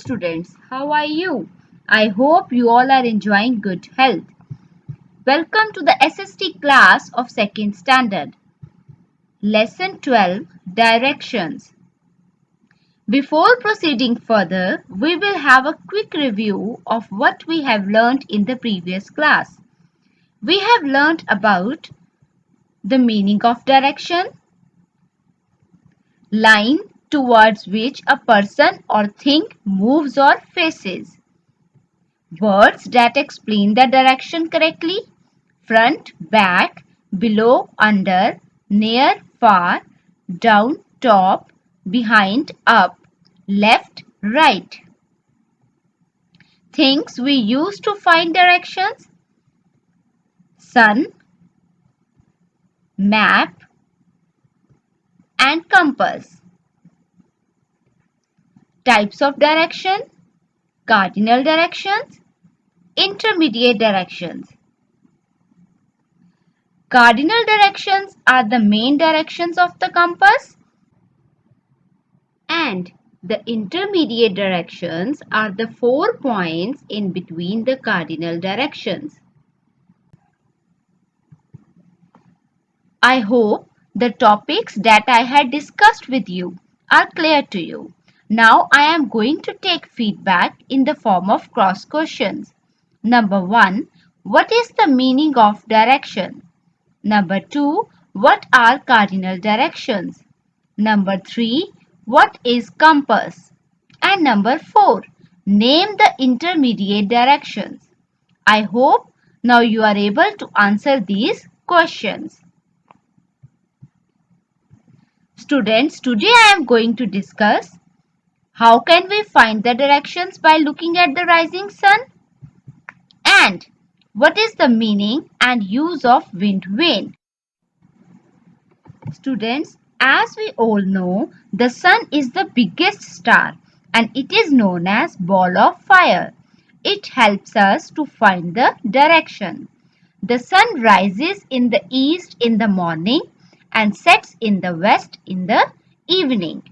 students, how are you? I hope you all are enjoying good health. Welcome to the SST class of 2nd standard. Lesson 12, Directions. Before proceeding further, we will have a quick review of what we have learnt in the previous class. We have learnt about the meaning of direction, line towards which a person or thing moves or faces. Words that explain the direction correctly: front, back, below, under, near, far, down, top, behind, up, left, right. Things we use to find directions: sun, map, and compass. Types of direction: cardinal directions, intermediate directions. Cardinal directions are the main directions of the compass, and the intermediate directions are the 4 points in between the cardinal directions. I hope the topics that I had discussed with you are clear to you. Now I am going to take feedback in the form of cross questions. Number 1. What is the meaning of direction? Number 2. What are cardinal directions? Number 3. What is compass? And number 4. Name the intermediate directions. I hope now you are able to answer these questions. Students, today I am going to discuss how can we find the directions by looking at the rising sun, and what is the meaning and use of wind vane. Students, as we all know, the sun is the biggest star and it is known as ball of fire. It helps us to find the direction. The sun rises in the east in the morning and sets in the west in the evening.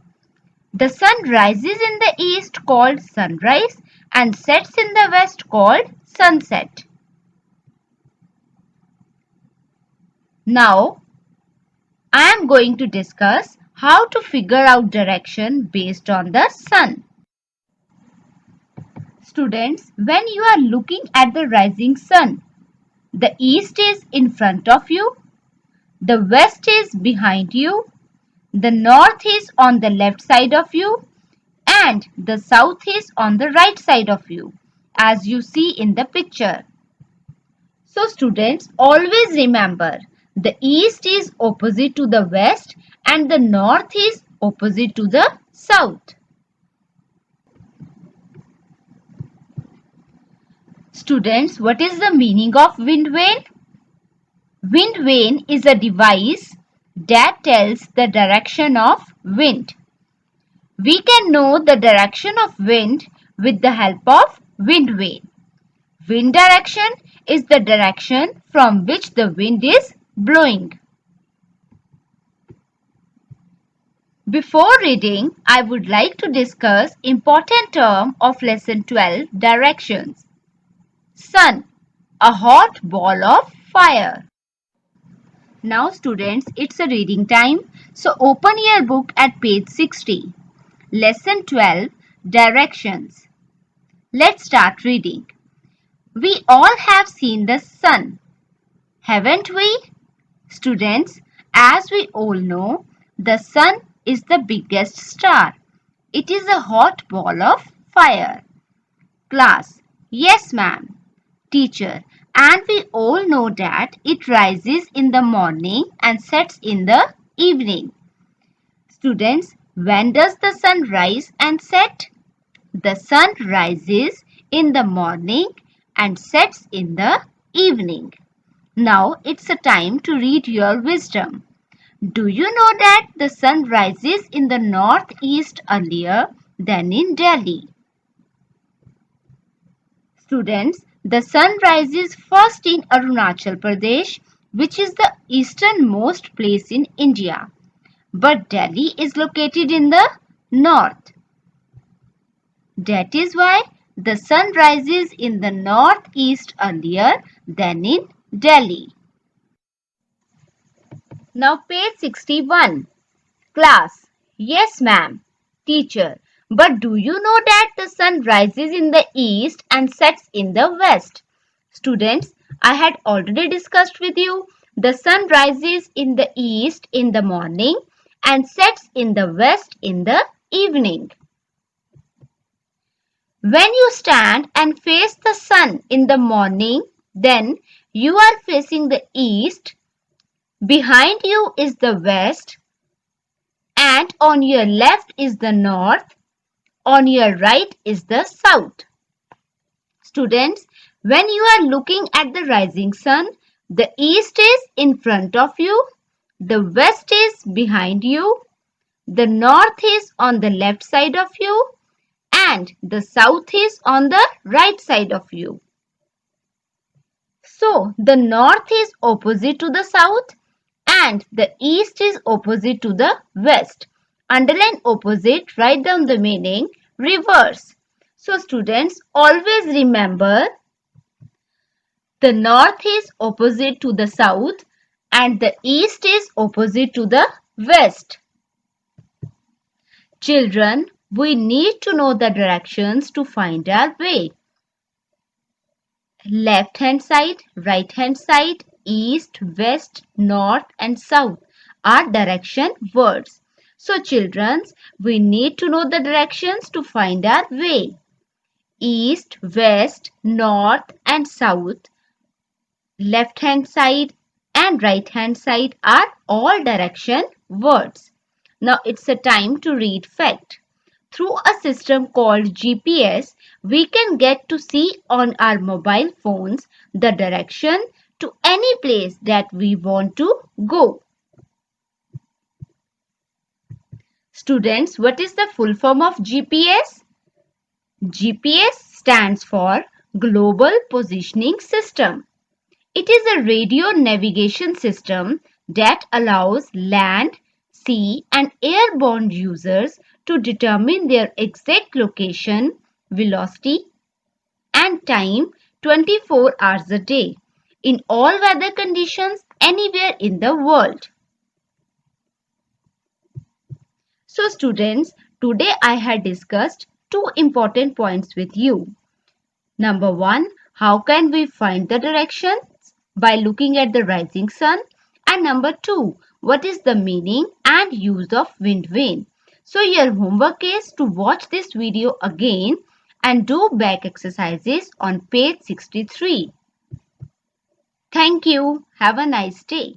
The sun rises in the east called sunrise and sets in the west called sunset. Now, I am going to discuss how to figure out direction based on the sun. Students, when you are looking at the rising sun, the east is in front of you, the west is behind you, the north is on the left side of you, and the south is on the right side of you, as you see in the picture. So students, always remember, the east is opposite to the west and the north is opposite to the south. Students, what is the meaning of wind vane? Wind vane is a device that tells the direction of wind. We can know the direction of wind with the help of wind vane. Wind direction is the direction from which the wind is blowing. Before reading, I would like to discuss important term of lesson 12, directions. Sun, a hot ball of fire. Now students, it's a reading time. So open your book at page 60. Lesson 12, Directions. Let's start reading. We all have seen the sun, haven't we? Students, as we all know, the sun is the biggest star. It is a hot ball of fire. Class, yes ma'am. Teacher, and we all know that it rises in the morning and sets in the evening. Students, when does the sun rise and set? The sun rises in the morning and sets in the evening. Now it's a time to read your wisdom. Do you know that the sun rises in the northeast earlier than in Delhi? Students, the sun rises first in Arunachal Pradesh, which is the easternmost place in India. But Delhi is located in the north. That is why the sun rises in the northeast earlier than in Delhi. Now page 61. Class. Yes, ma'am. Teacher. But do you know that the sun rises in the east and sets in the west? Students, I had already discussed with you. The sun rises in the east in the morning and sets in the west in the evening. When you stand and face the sun in the morning, then you are facing the east. Behind you is the west, and on your left is the north, on your right is the south. Students, when you are looking at the rising sun, the east is in front of you, the west is behind you, the north is on the left side of you, and the south is on the right side of you. So, the north is opposite to the south and the east is opposite to the west. Underline opposite, write down the meaning, reverse. So, students, always remember the north is opposite to the south and the east is opposite to the west. Children, we need to know the directions to find our way. Left hand side, right hand side, east, west, north and south are direction words. So children, we need to know the directions to find our way. East, west, north and south, left hand side and right hand side are all direction words. Now it's a time to read fact. Through a system called GPS, we can get to see on our mobile phones the direction to any place that we want to go. Students, what is the full form of GPS? GPS stands for Global Positioning System. It is a radio navigation system that allows land, sea and airborne users to determine their exact location, velocity and time 24 hours a day in all weather conditions anywhere in the world. So students, today I had discussed two important points with you. Number one, how can we find the directions? By looking at the rising sun. And number two, what is the meaning and use of wind vane? So your homework is to watch this video again and do back exercises on page 63. Thank you. Have a nice day.